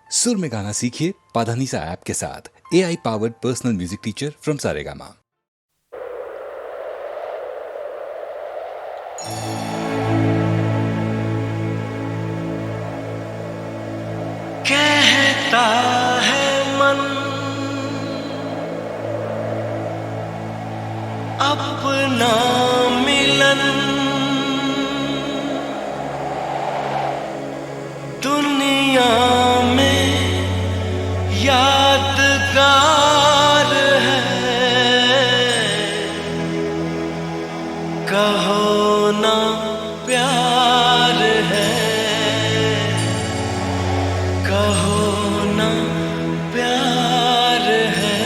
सुर में गाना सीखिए पाधानीसा ऐप के साथ। AI powered personal music teacher from Saregama. कहता है मन अपना मिलन दुनिया में यादगार है। कहो ना प्यार है, कहो ना प्यार है।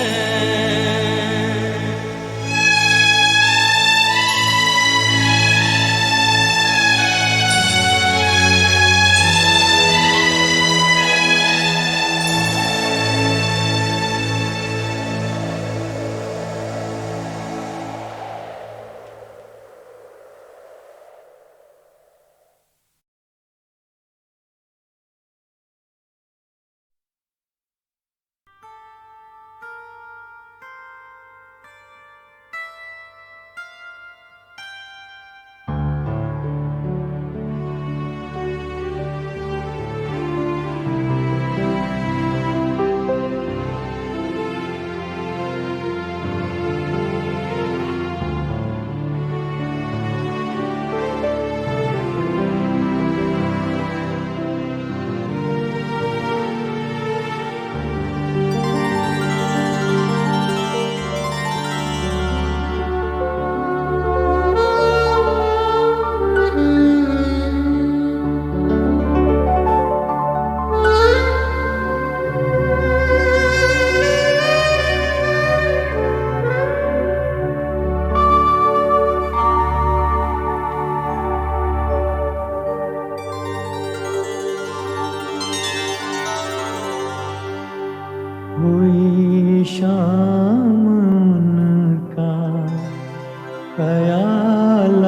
हुई शाम उनका ख्याल आ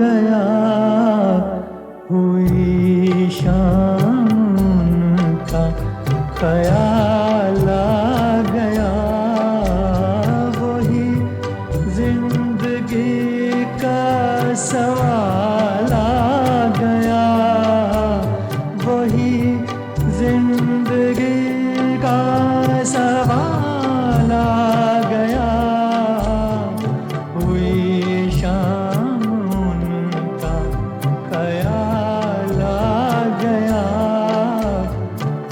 गया, हुई शाम उनका ख्याल आ गया। वही जिंदगी का सवाल आ गया, वही जिंदगी का सवाल आ गया। हुई शाम उनका ख्याल आ गया,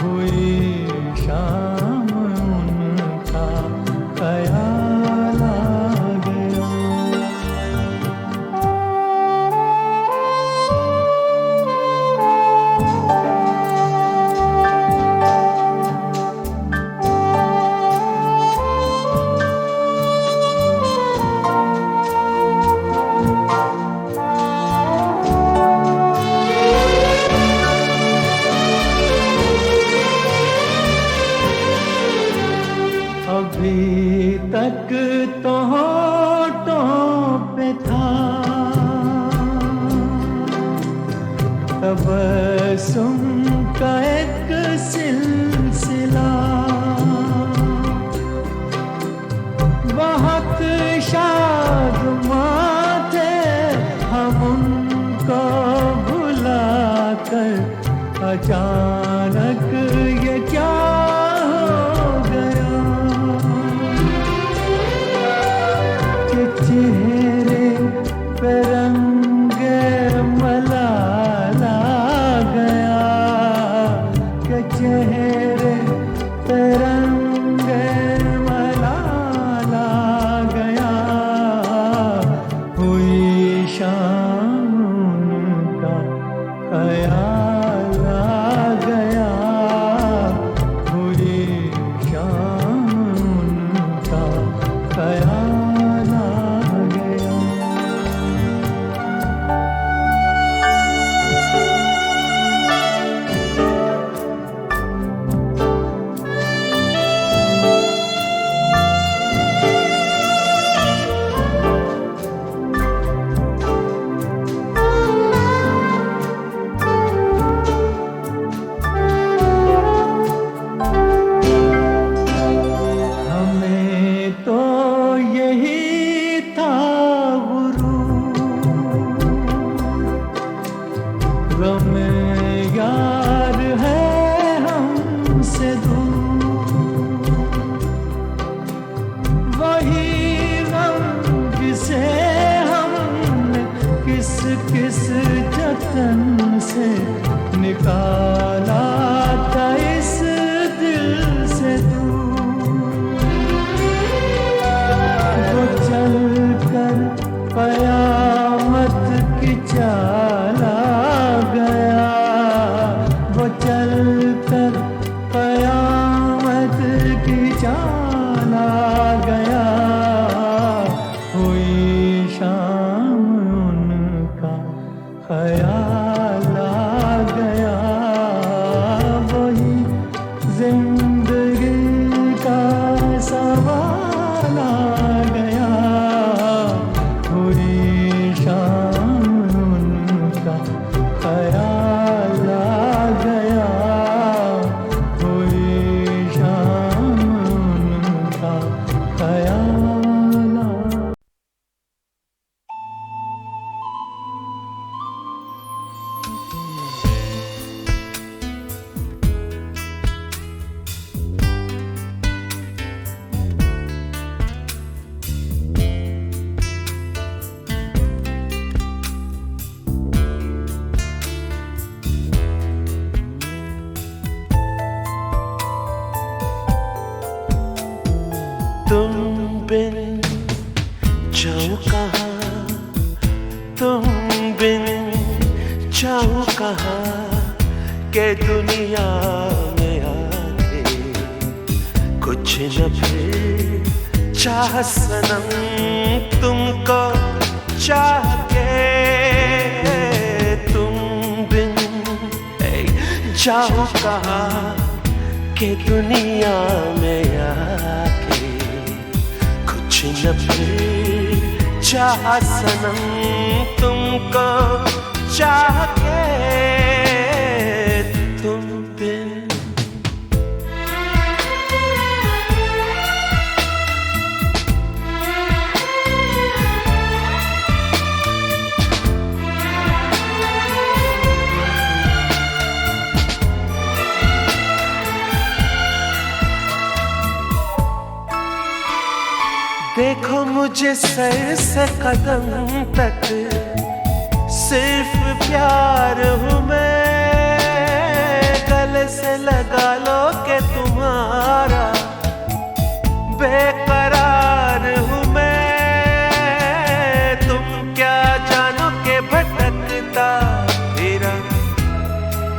हुई शाम उनका ख्याल आ गया। अभी तक तो होठों पे था तबस्सुम का एक सिलसिला, बहुत शादमां थे हम उनको भुला कर। अचानक ये क्या हो गया कि चेहरे पे रंग मलाल आ गया, तुम बिन जाऊं कहाँ, तुम बिन जाऊं कहाँ के दुनिया में आके कुछ न फिर चाह सनम तुमको चाह के, तुम बिन जाऊं कहाँ के दुनिया में आके कुछ न फिर चाह सनम तुमको चाह के, तुम बिन। देखो मुझे सर से कदम तक सिर्फ प्यार हूँ मैं, गले से लगा लो के तुम्हारा बेकरार हूँ मैं। तुम क्या जानो के भटकता फिरा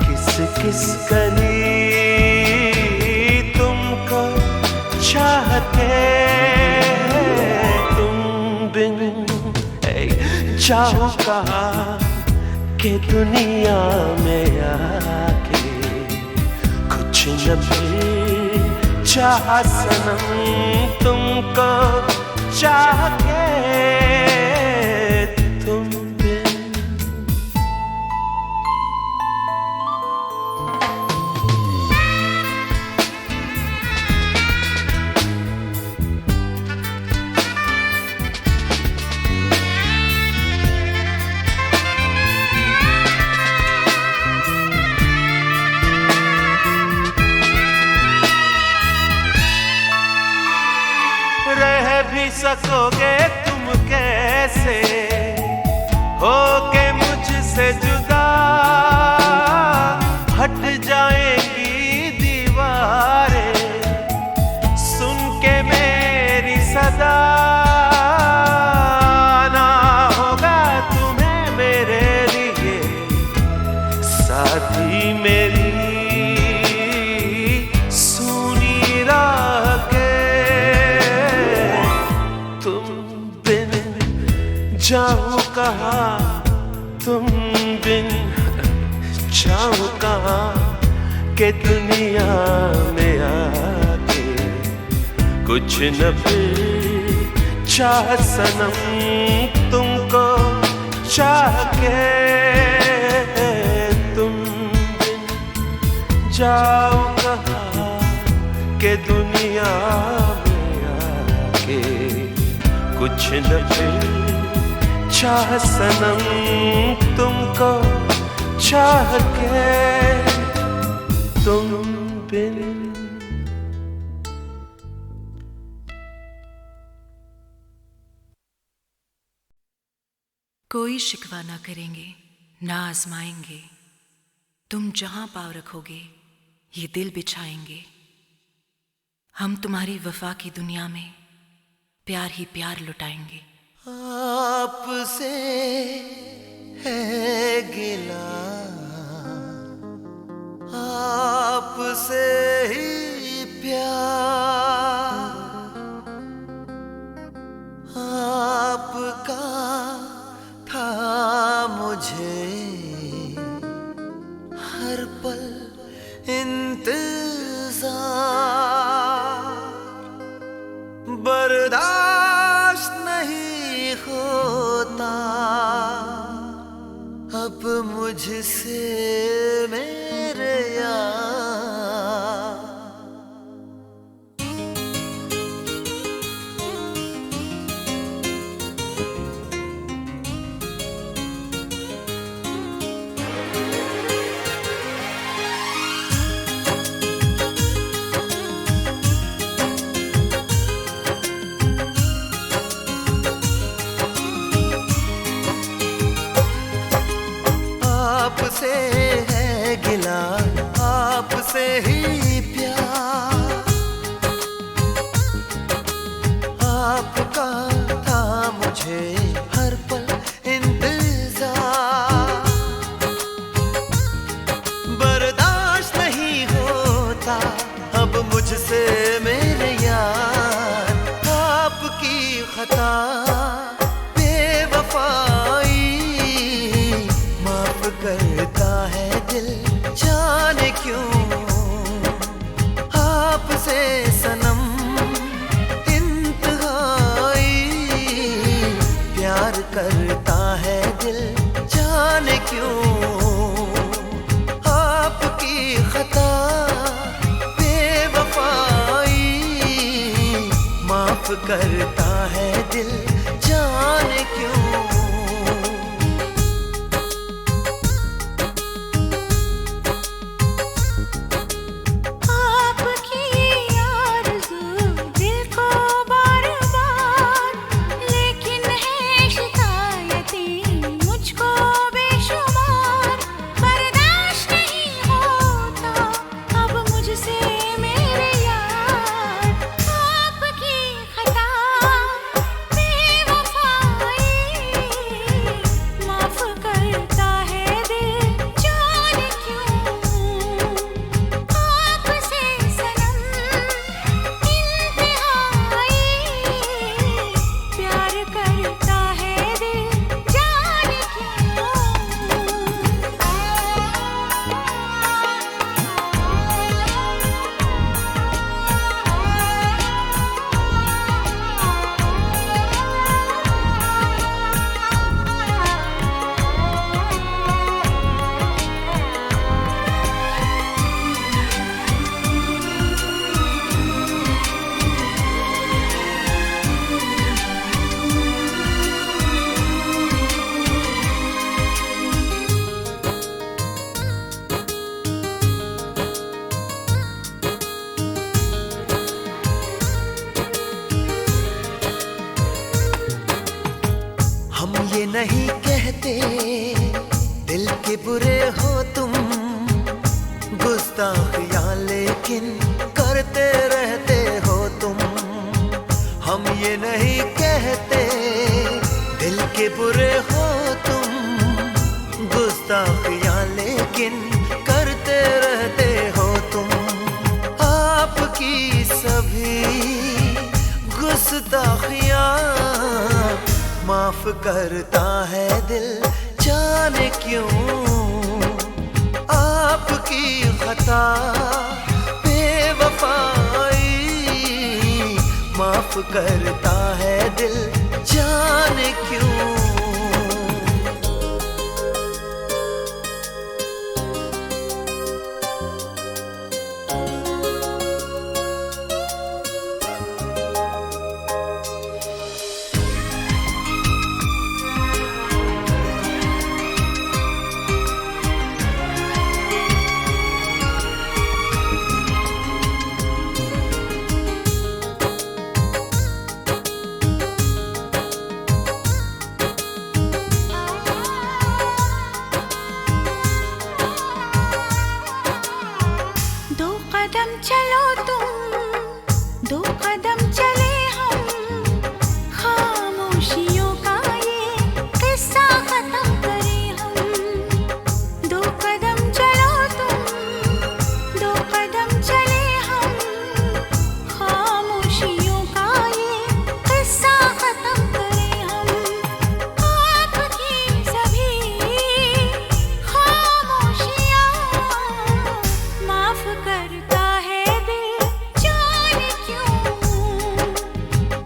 किस किस गली तुमको चाह के, जाऊं कहाँ के दुनिया में आके कुछ न फिर चाह सनम तुमको चाह के, तुम बिन। भी सकोगे तुम कैसे होके मुझसे जुदा, हट जाएंगी दीवारें सुन के मेरी सदा, ना होगा तुम्हें मेरे लिए साथी मेरी सुनी राह के, जाऊं कहाँ तुम बिन जाऊं कहाँ के दुनिया में आके कुछ न फिर चाह सनम तुमको चाह के, तुम बिन जाऊं कहाँ के दुनिया में आके कुछ न फिर चाह सनम तुमको चाह के, तुम बिन। कोई शिकवा ना करेंगे ना आजमाएंगे, तुम जहां पाँव रखोगे ये दिल बिछाएंगे। हम तुम्हारी वफा की दुनिया में प्यार ही प्यार लुटाएंगे। आपसे है गिला, आपसे ही प्यार, आपका था मुझे हर पल इंतजार, बर्दाश्त नहीं होता अब मुझसे मेरे यार, आपका था मुझे हर पल इंतजार, बर्दाश्त नहीं होता अब मुझसे मेरे यार, आपकी खता बेवफाई माफ करता है दिल, जाने क्यों आपसे सनम इंतहाई प्यार करता है दिल, जाने क्यों आपकी खता बेवफाई माफ करता है दिल, जाने क्यों। हम ये नहीं कहते दिल के बुरे हो तुम, गुस्ताखियां लेकिन करते रहते हो तुम। हम ये नहीं कहते दिल के बुरे हो तुम, गुस्ताखियां लेकिन करते रहते हो तुम। आपकी सभी गुस्ताखियां माफ करता है दिल, जाने क्यों आपकी खता बेवफाई माफ करता है दिल, जाने क्यों। चलो तुम, दो कदम चले हम, खामोशियों का ये किस्सा खत्म करें हम। दो कदम चलो तुम, दो कदम चले हम, खामोशियों का ये किस्सा खत्म करें हम। आपकी सभी खामोशियाँ माफ करता है दिल, जाने क्यों।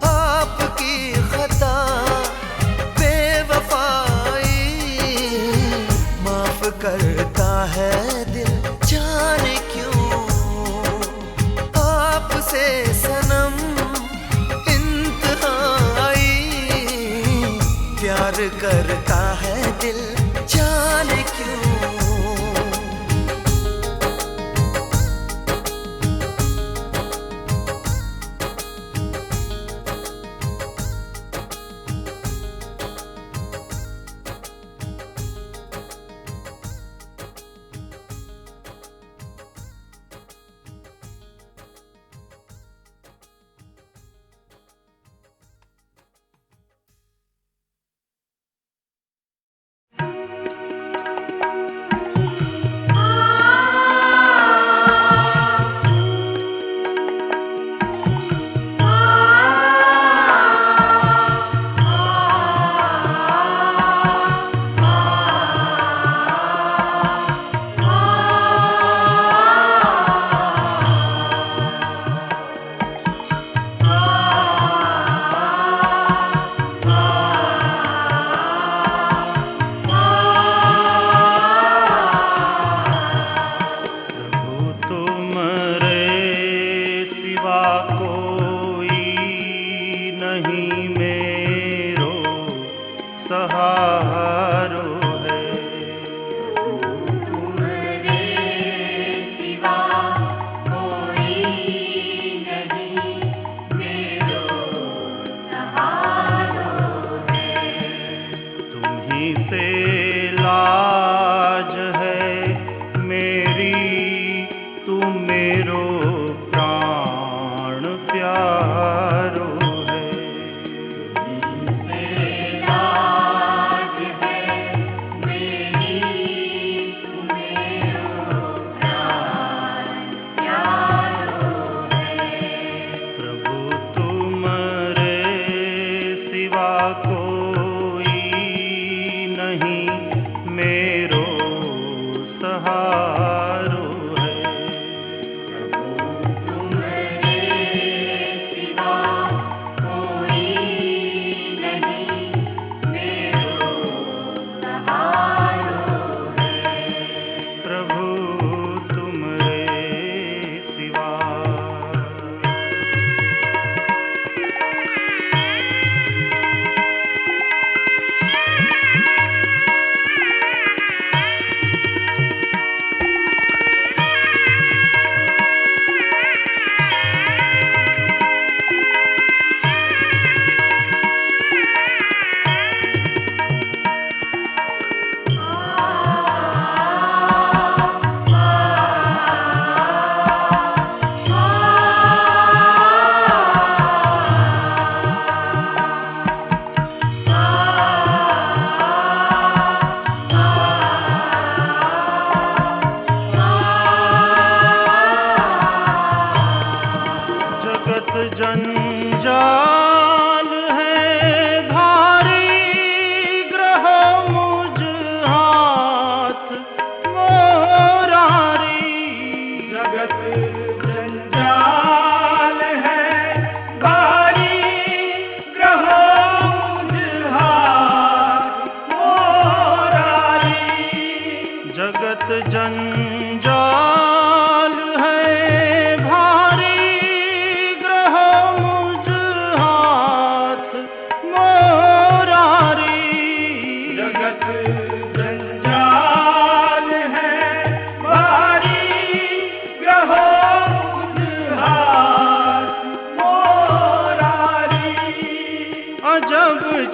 आपकी खता बेवफाई माफ करता है दिल, जाने क्यों। आपसे सनम इंतहाई प्यार करता है दिल, जाने क्यों।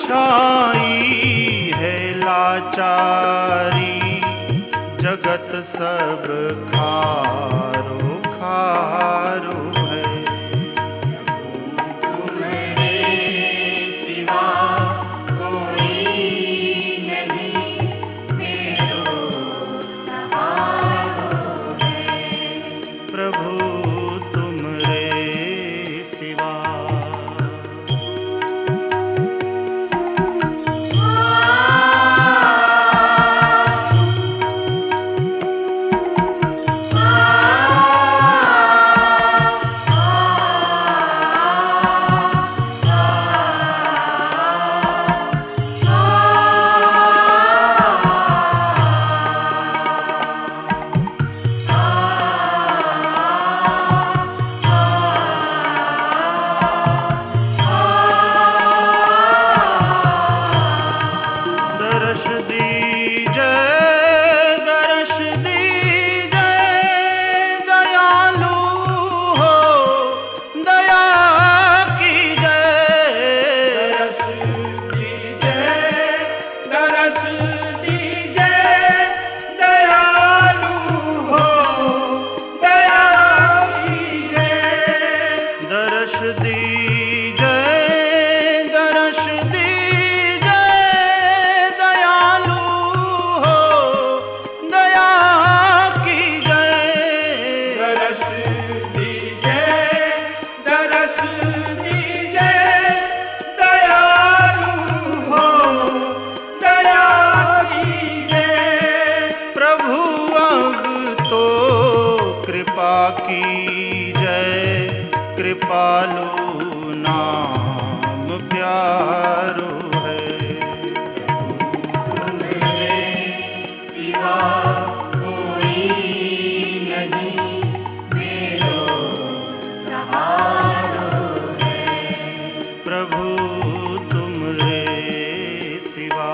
छाई है लाचारी, जगत सब खारो खारो है। तुम्हारे सिवा कोई नहीं, मेरो सहारो है। प्रभु तुमरे सिवा। कृपालु नाम प्यारो है। तुम्हारे सिवा कोई नहीं, मेरो सहारो है। प्रभु तुमरे सिवा।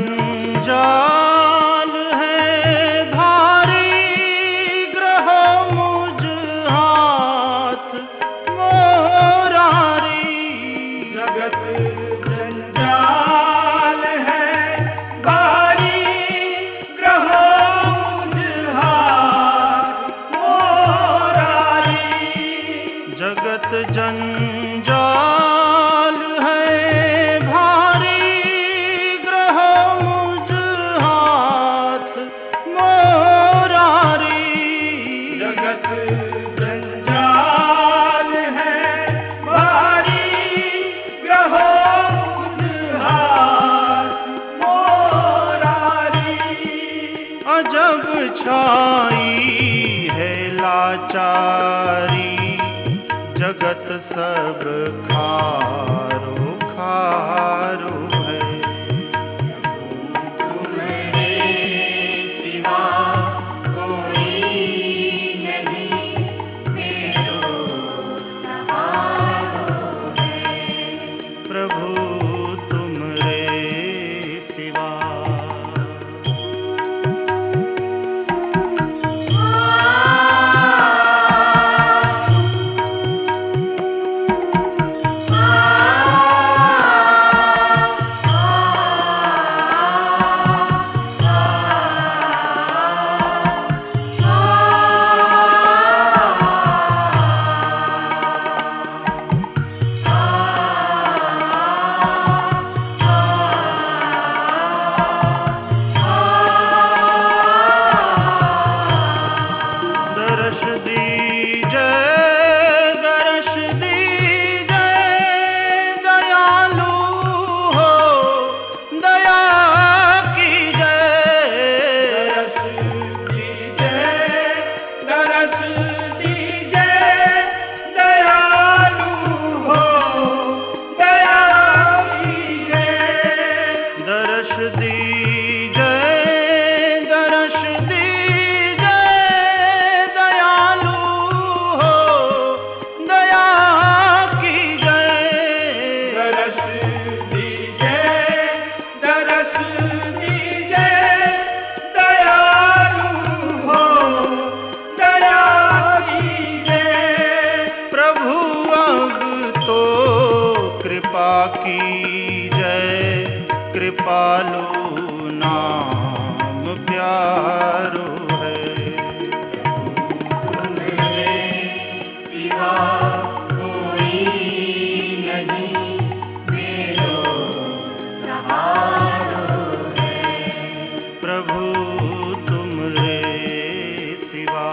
जंजाल है भारी, ग्रह मुझ हाथ मोरारी। जगत जंजाल है भारी, ग्रह मुझ हाथ मोरारी। जगत जंजाल है भारी, ग्रह मुझ हाथ मोरारी। जगत जंजाल है भारी, ग्रह मुझ हाथ मोरारी। अजब छाई है लाचारी, जगत सब खारो खारो है। तुम्हारे सिवा कोई नहीं, मेरो सहारो है। प्रभु तुमरे सिवा। दर्श दीजिए, दर्श दीजिए, दयालु हो दया कीजिए। दर्श दीजिए, दयालु हो दया कीजिए। दर्श दीजिए, दर्श दीजिए, दयालु हो दया कीजिए। दर्श दीजिए, दर्श दीजिए, दयालु हो दया कीजिए। प्रभु अब तो कृपा कीजिए, कृपालु नाम प्यारो है। तुम्हारे सिवा कोई नहीं, मेरो सहारो है। प्रभु तुमरे सिवा।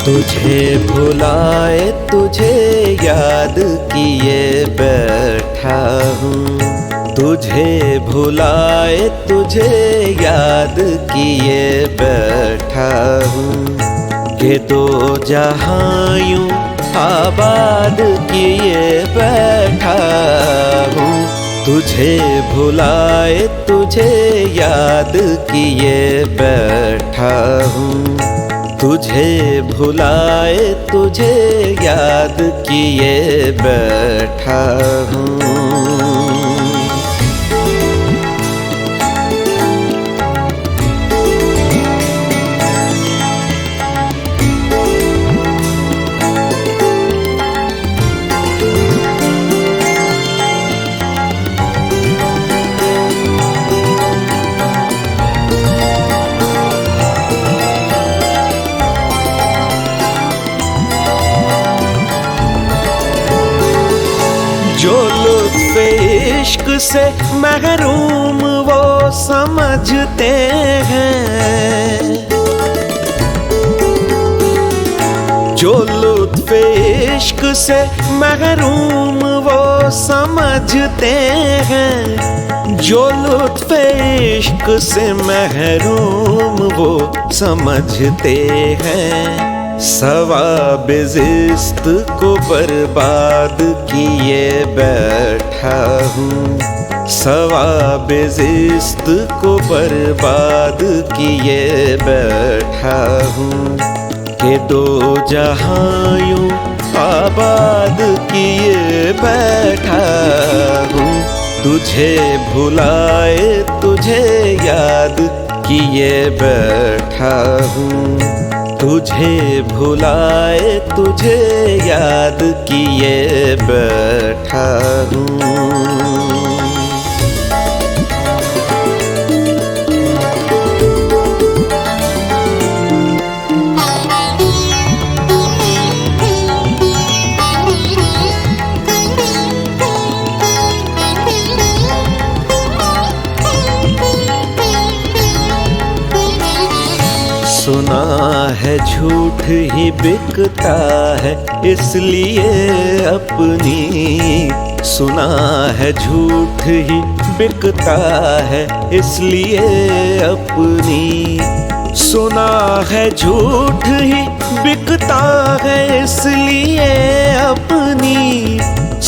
तुझे भुलाए तुझे याद किए बैठा हूँ, तुझे भुलाए तुझे याद किए बैठा हूँ, कि दो जहां यूं आबाद किए बैठा हूँ। तुझे भुलाए तुझे याद किए बैठा हूँ, तुझे भुलाए तुझे याद किए बैठा हूँ। जो लुत्फ़े इश्क से महरूम वो समझते हैं, जो लुत्फ़े इश्क से महरूम वो समझते हैं, जो लुत्फ़े इश्क से महरूम वो समझते हैं। सवाब ज़िस्त को बर्बाद किए बैठा हूँ, सवाब ज़िस्त को बर्बाद किए बैठा हूँ, कि दो जहां यूं आबाद किए बैठा हूँ। तुझे भुलाए तुझे याद किए बैठा हूँ, तुझे भुलाए तुझे याद किए बैठा हूँ। सुना है झूठ ही बिकता है इसलिए अपनी, सुना है झूठ ही बिकता है इसलिए अपनी, सुना है झूठ ही बिकता है इसलिए अपनी,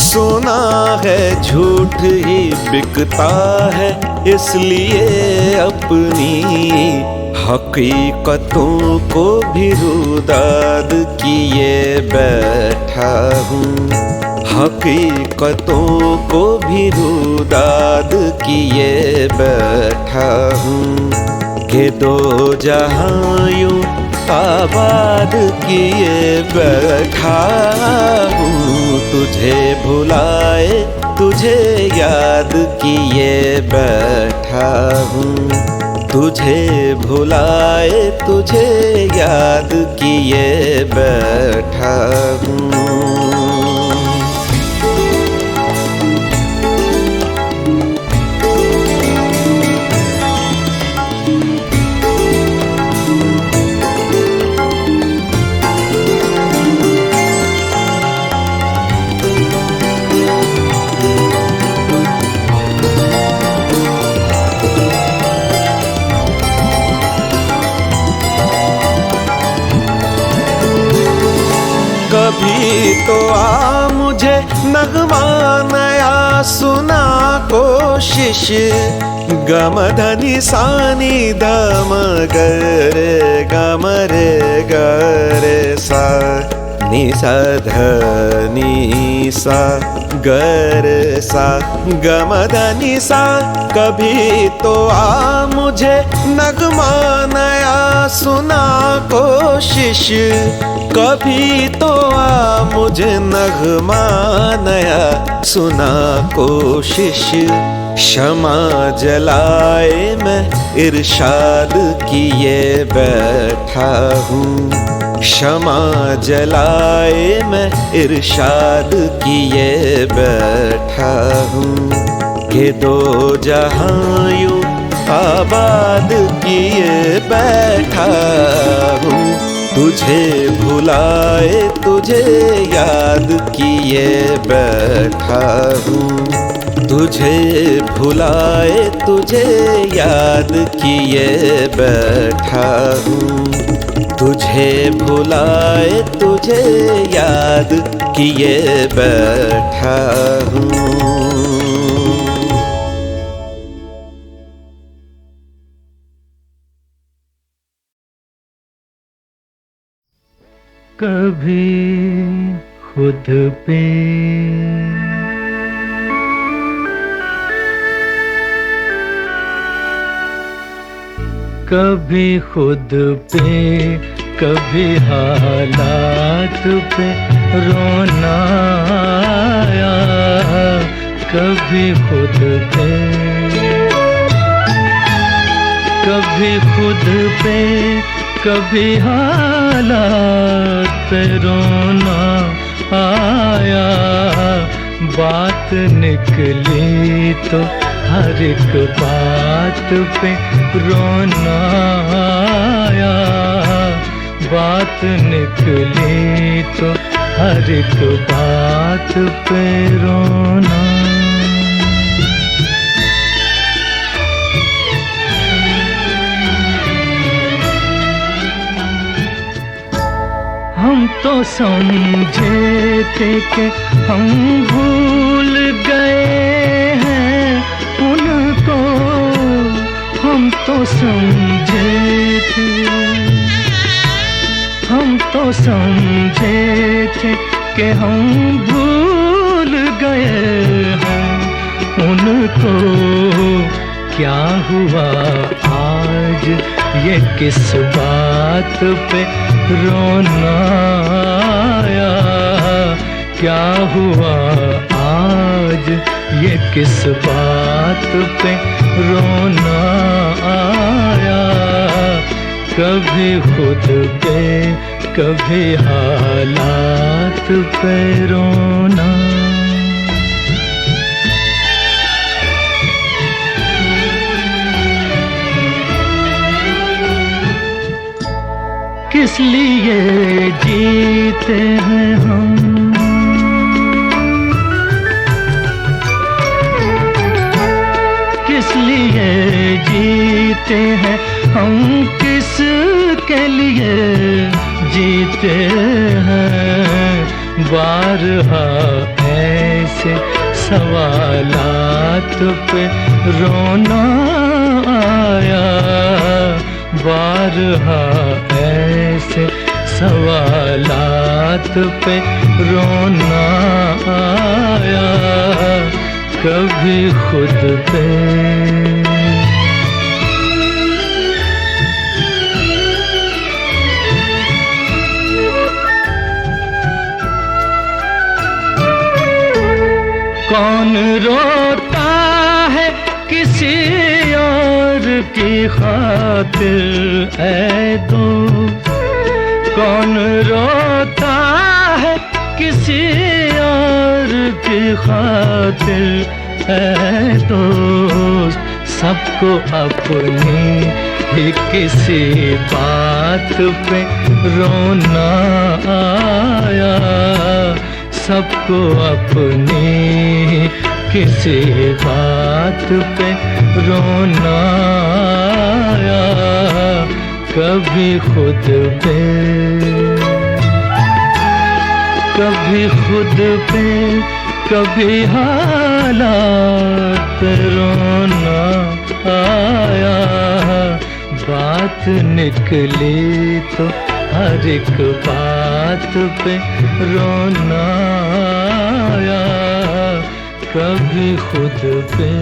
सुना है झूठ ही बिकता है इसलिए अपनी। हकीकतों को भी रुदाद किए बैठा हूँ, हकीकतों को भी रुदाद किए बैठा हूँ, कि दो जहां यूं आबाद किए बैठा हूँ। तुझे भुलाए तुझे याद किए बैठा हूँ, तुझे भुलाए तुझे याद किए बैठा हूँ। कभी तो आ मुझे नगमा नया सुना कोशिश। गम धनी सानी दम गरे गम रे गरे सा नि सा धनी सा गर सा गम धनी सा। कभी तो आ मुझे नगमा नया सुना कोशिश। कभी तो आ मुझे नगमा नया सुना कोशिश। क्षमा जलाए मैं इरशाद किए बैठा हूँ। क्षमा जलाए मैं इरशाद किए बैठा हूँ। कि दो जहां यूं आबाद किए बैठा हूँ। तुझे भुलाए तुझे याद किए बैठा हूँ। तुझे भुलाए तुझे याद किए बैठा हूँ। तुझे भुलाए तुझे याद किए बैठा हूँ। कभी खुद पे कभी खुद पे कभी हालात पे रोना आया। कभी खुद पे कभी खुद पे कभी हालात पे रोना आया। बात निकली तो हर एक बात पे रोना आया। बात निकली तो हर एक बात पे रोना। हम तो समझे थे कि हम भूल गए हैं उनको। हम तो समझे थे हम तो समझे थे कि हम भूल गए हैं उनको। क्या हुआ आज ये किस बात पे रोना आया। क्या हुआ आज ये किस बात पे रोना आया। कभी खुद पे कभी हालात पे रोना। किस लिए जीते हैं हम। किस लिए जीते हैं हम। किस के लिए जीते हैं। बारहा ऐसे सवालात पे रोना आया। बारहा ऐसे सवालात पे रोना आया। कभी खुद पे कौन रोता है किसी और की खातिर ऐ दोस्त। कौन रोता है किसी और की खातिर ऐ दोस्त। सबको अपनी ही किसी बात पे रोना आया। सबको अपनी किसी बात पे रोना आया। कभी खुद पे कभी खुद पे कभी हालात पे रोना आया, बात निकली तो हर एक बात पे रोना आया, कभी खुद पे।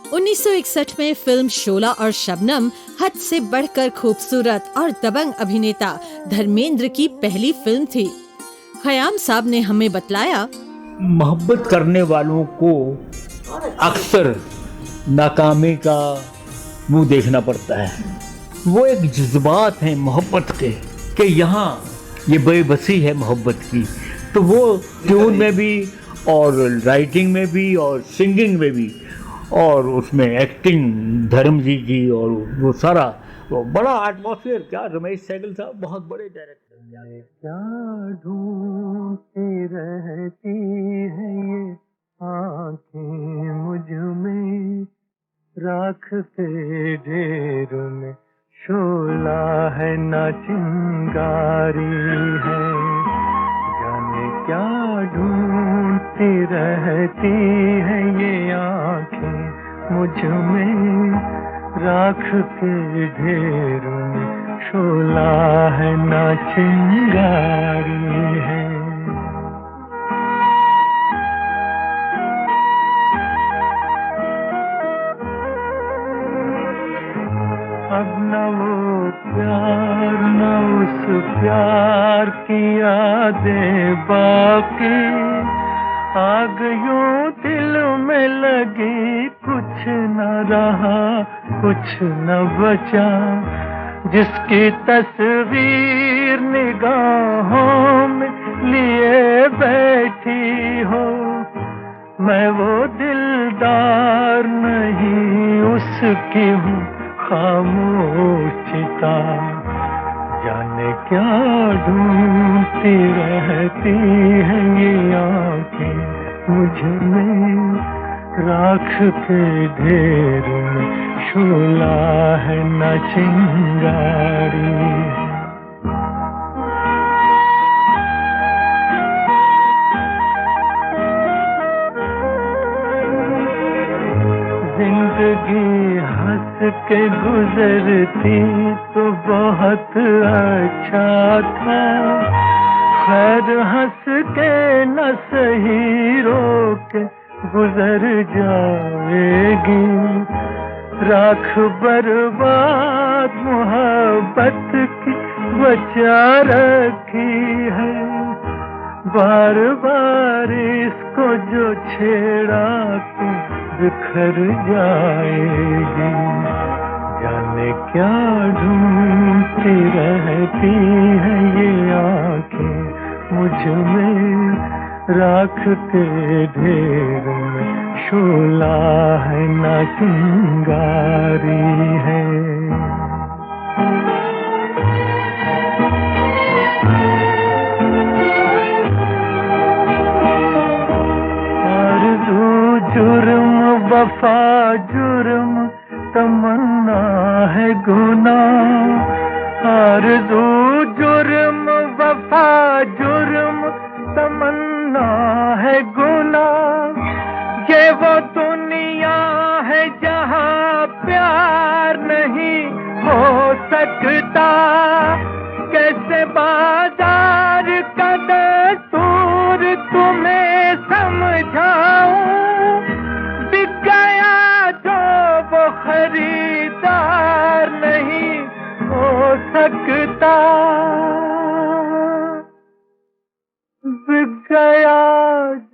उन्नीस 1961 में फिल्म शोला और शबनम हद से बढ़कर खूबसूरत और दबंग अभिनेता धर्मेंद्र की पहली फिल्म थी। खयाम साहब ने हमें बतलाया, मोहब्बत करने वालों को अक्सर नाकामी का मुंह देखना पड़ता है। वो एक जज्बात हैं मोहब्बत के कि यहाँ ये बेबसी है मोहब्बत की, तो वो ट्यून में भी और राइटिंग में भी और सिंगिंग में भी और उसमें एक्टिंग धर्म जी की और वो सारा वो बड़ा एटमॉस्फेयर। क्या रमेश सहगल साहब बहुत बड़े डायरेक्टर। क्या ढूंढती रहती है ये आँखें मुझ में, राख के ढेर में शोला है ना चिंगारी है। जाने क्या ढूंढती रहती है ये आँखें मुझ में, राख के ढेर में शोला है ना चिंगारी है। अब न वो प्यार न उस प्यार की यादें बाकी, आग यूं दिल में लगी, कुछ न रहा कुछ न बचा। जिसकी तस्वीर निगाहों में लिए बैठी हो, मैं वो दिलदार नहीं उसकी हूँ खामोशिता। जाने क्या ढूंढती रहती है ये आँखें मुझ में, राख के ढेर में शोला है न चिंगारी। जिंदगी हंस के गुजरती तो बहुत अच्छा था, खैर हंस के न सही रो के गुजर जाएगी। राख बर्बाद मोहब्बत की बचा रखी है, बार बार इसको जो छेड़ा तो बिखर जाएगी। जाने क्या ढूंढती रहती है ये आँखें मुझ में, राख के ढेर में शोला है ना चिंगारी है। आरज़ू जुर्म वफा जुर्म तमन्ना है गुनाह। आरज़ू जुर्म वफा जुर्म तमन्ना है गुनाह। ये वो दुनिया है जहाँ प्यार नहीं हो सकता। कैसे बाजार का दस्तूर तुम्हें समझाऊं, बिक गया जो वो खरीदार नहीं हो सकता। बिक गया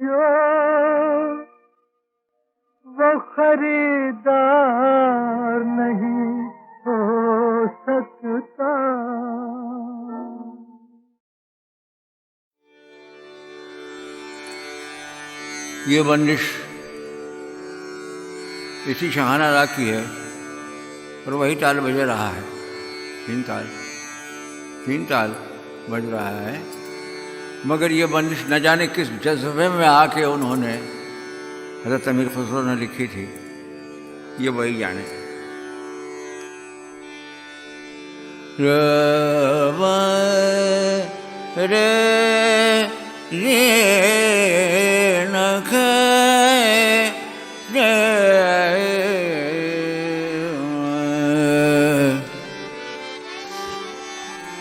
जो वो खरीदार नहीं हो सकता। ये बंदिश इसी शहाना राग की है और वही ताल बज रहा है। तीन ताल बज रहा है, मगर ये बंदिश न जाने किस जज्बे में आके उन्होंने हज़रत अमीर खुसरो ने लिखी थी, ये वही जाने। रे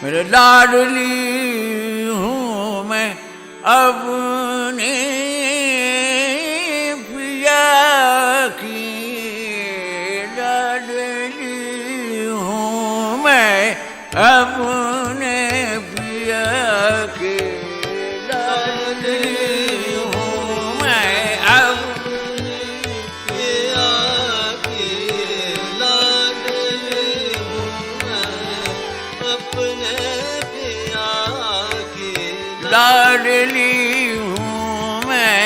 मेरे लाडली हूँ मैं अपने पिया की, लाडली हूँ मैं अपने पिया की, लाडली हूँ मैं अपने पिया की, लाडली हूँ मैं अपने पिया की, लाडली हूँ मैं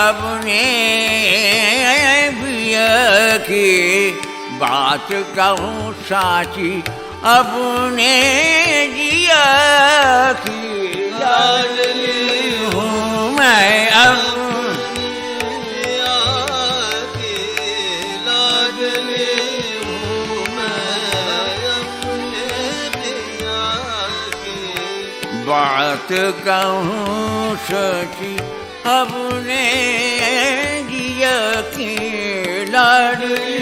अपने पिया की, बात कहूँ साची अपने जिया की, लाडली हूँ मैं अपने जिया की, लाडली हूँ मैं अपने जिया की, बात कहूँ सची अपने जिया की, लाडली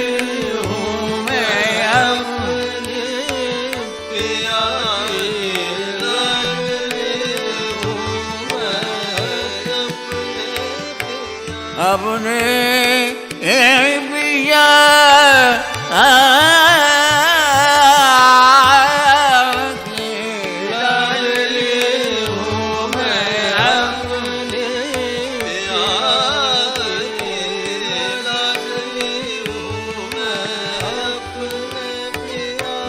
हूँ मैं अपने पिया की, लाडली हूँ मैं अपने पिया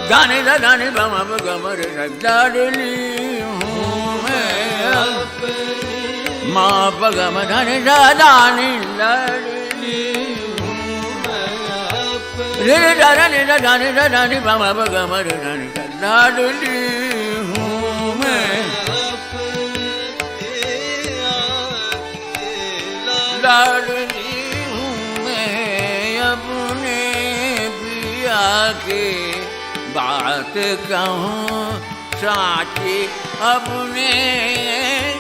गाने दा गाने बामा बगमर लाडली हूँ मैं माँ बगम धने दा दानी, लाडली हूँ मैं रे दानी दा दानी दा दानी बामा बगमर धने लाडली हूँ मैं लाडली हूँ मैं अपने पिया के, बात कहूँ साची अपने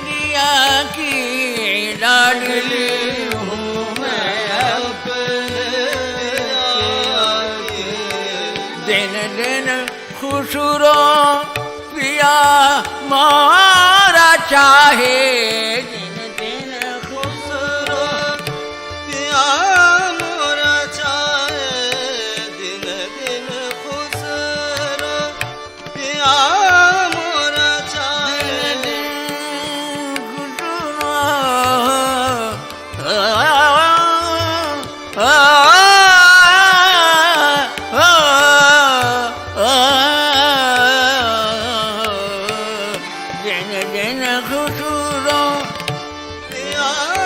जिया की, लाडली हूँ मैं अपने पिया की, दिन दिन खुशरो पिया मारा चाहे, दिन दिन खुशरो पिया मारा चाहे, दिन दिन खुशरो पिया मारा चाहे, दिन खुशरो दिन दिन खुशरो पिया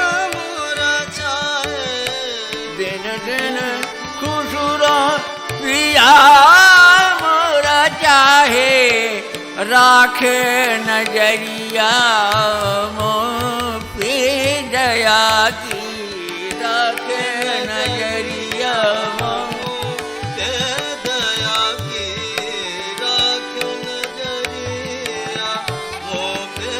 मारा चाहे, दिन दिन खुशरो पिया मारा चाहे, राखे नजरिया मोह पे दया की, राखे नजरिया मोह पे दया की, राखे नजरिया मोह पे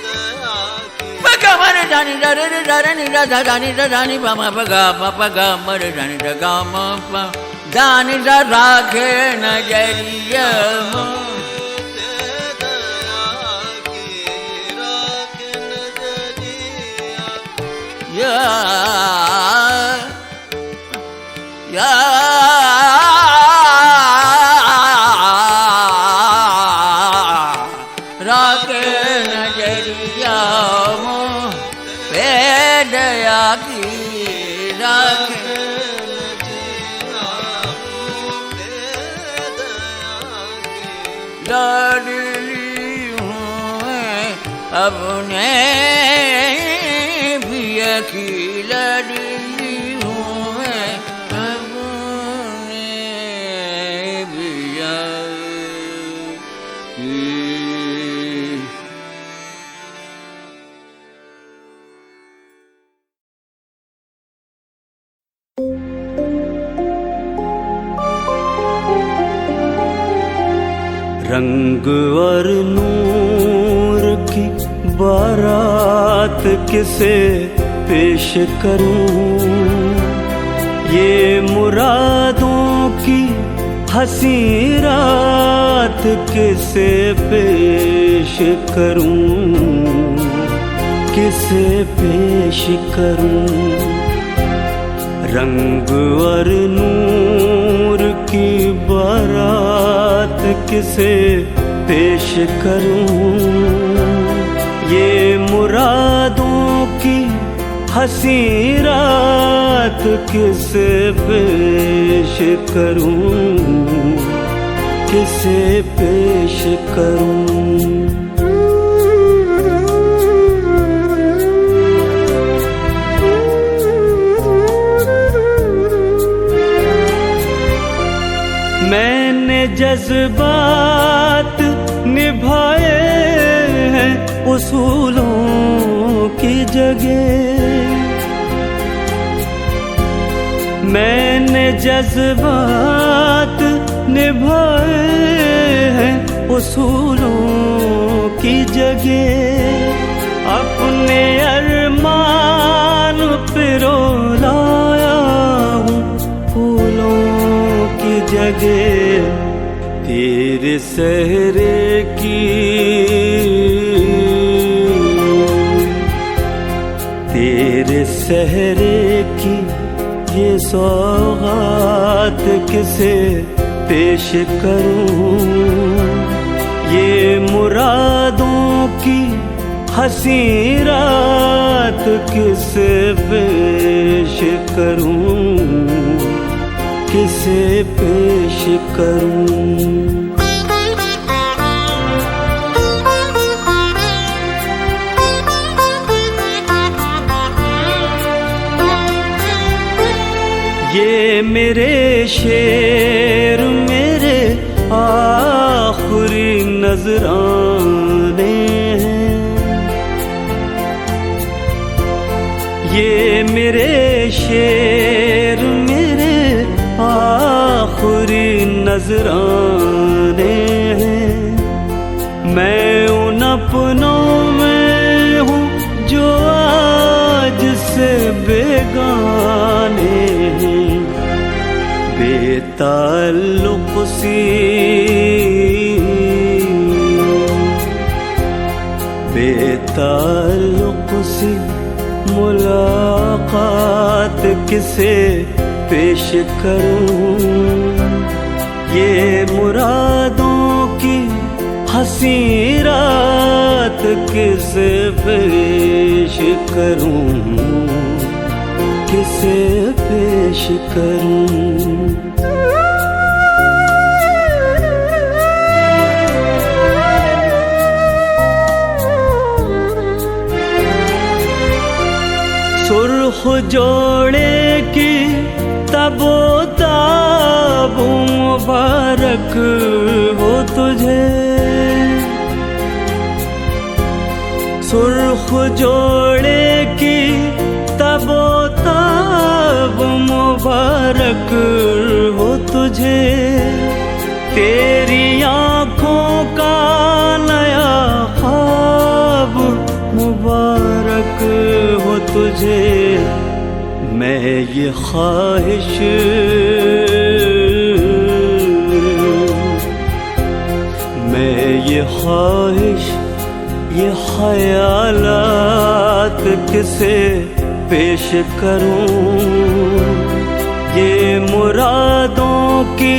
दया की, बगमर जानी दरे दरनी दा दानी दा दानी बामा बगा बगा मर जानी दा गा मा दानी दा राखे नजरिया मोह राखे नजरिया मोह पे दया की, राखे नजरिया मोह पे दया की, लाडली हूँ मैं अपने पिया की, लाडली हूँ मैं अपने पिया की। रंग और नूर की बारात किसे पेश करूं, ये मुरादों की हंसी रात किसे पेश करूं, किसे पेश करूं। रंग और नूर की बारात किसे पेश करूं, ये मुरादों की हंसी रात किसे पेश करूं, किसे पेश करूं। मैंने जज्बात निभाए हैं उसूलों की जगह, मैंने जज्बात निभाए हैं उसूलों की जगह, अपने अरमान पिरो लाया हूँ फूलों की जगह। तेरे सहरे की, तेरे सहरे की ये सौगात किसे पेश करूं, ये मुरादों की हंसी रात किसे पेश करूं, किसे पेश करूं। ये मेरे शेर मेरे आखिरी नजराने हैं, ये मेरे शेर मेरे आखिरी नजराने हैं। मैं उन अपनों में हूँ जो आज से बेगाने हैं, बेताल्लुक सी, बेताल्लुक सी मुलाकात किसे पेश करूं, ये मुरादों की हंसी रात किसे पेश करूं, किसे पेश करूं। सुर्ख जोड़े की तबो-ताब मुबारक हो तुझे, सुर्ख जोड़े की तबो-ताब मुबारक हो तुझे, तेरी आँखों का नया ख्वाब मुबारक हो तुझे। मैं ये ख्वाहिश, मैं ये ख्वाहिश, ये ख्यालात किसे पेश करूं, ये मुरादों की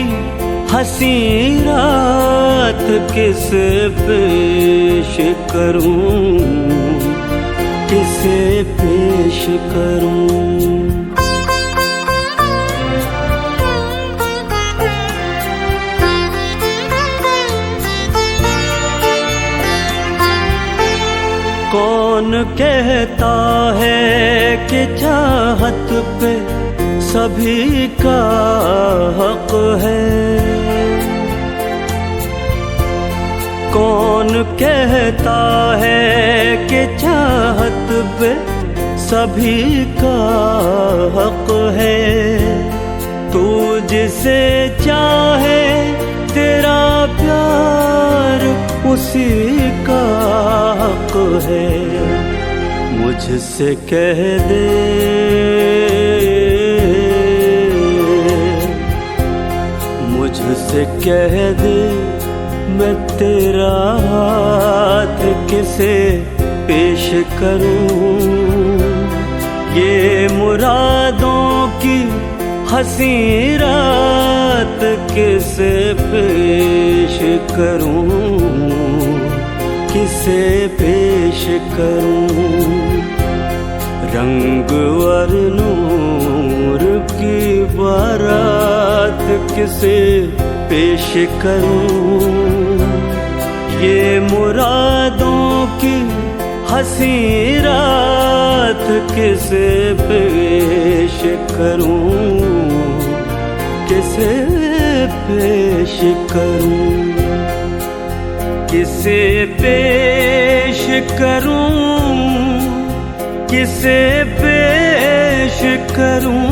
हंसी रात किसे पेश करूं, किसे पेश करूं। कौन कहता है कि चाहत पे सभी का हक है, कौन कहता है कि चाहत पे सभी का हक है। तू जिसे चाहे तेरा प्यार उसी का हक है। मुझसे कह दे, मुझसे कह दे, मैं तेरा हाथ किसे पेश करूं। ये मुरादों की हंसी रात किसे पेश करूं, किसे पेश करूं। रंग और नूर की बारात किसे पेश करूं। ये मुरादों की हंसी रात किसे पेश करूं, किसे पेश करूं, किसे पेश करूं, किसे पेश करूं,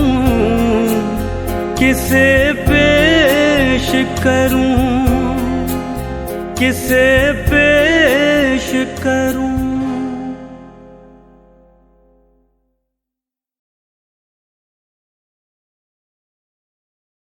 किसे पेश करूं, किसे पेश करूं।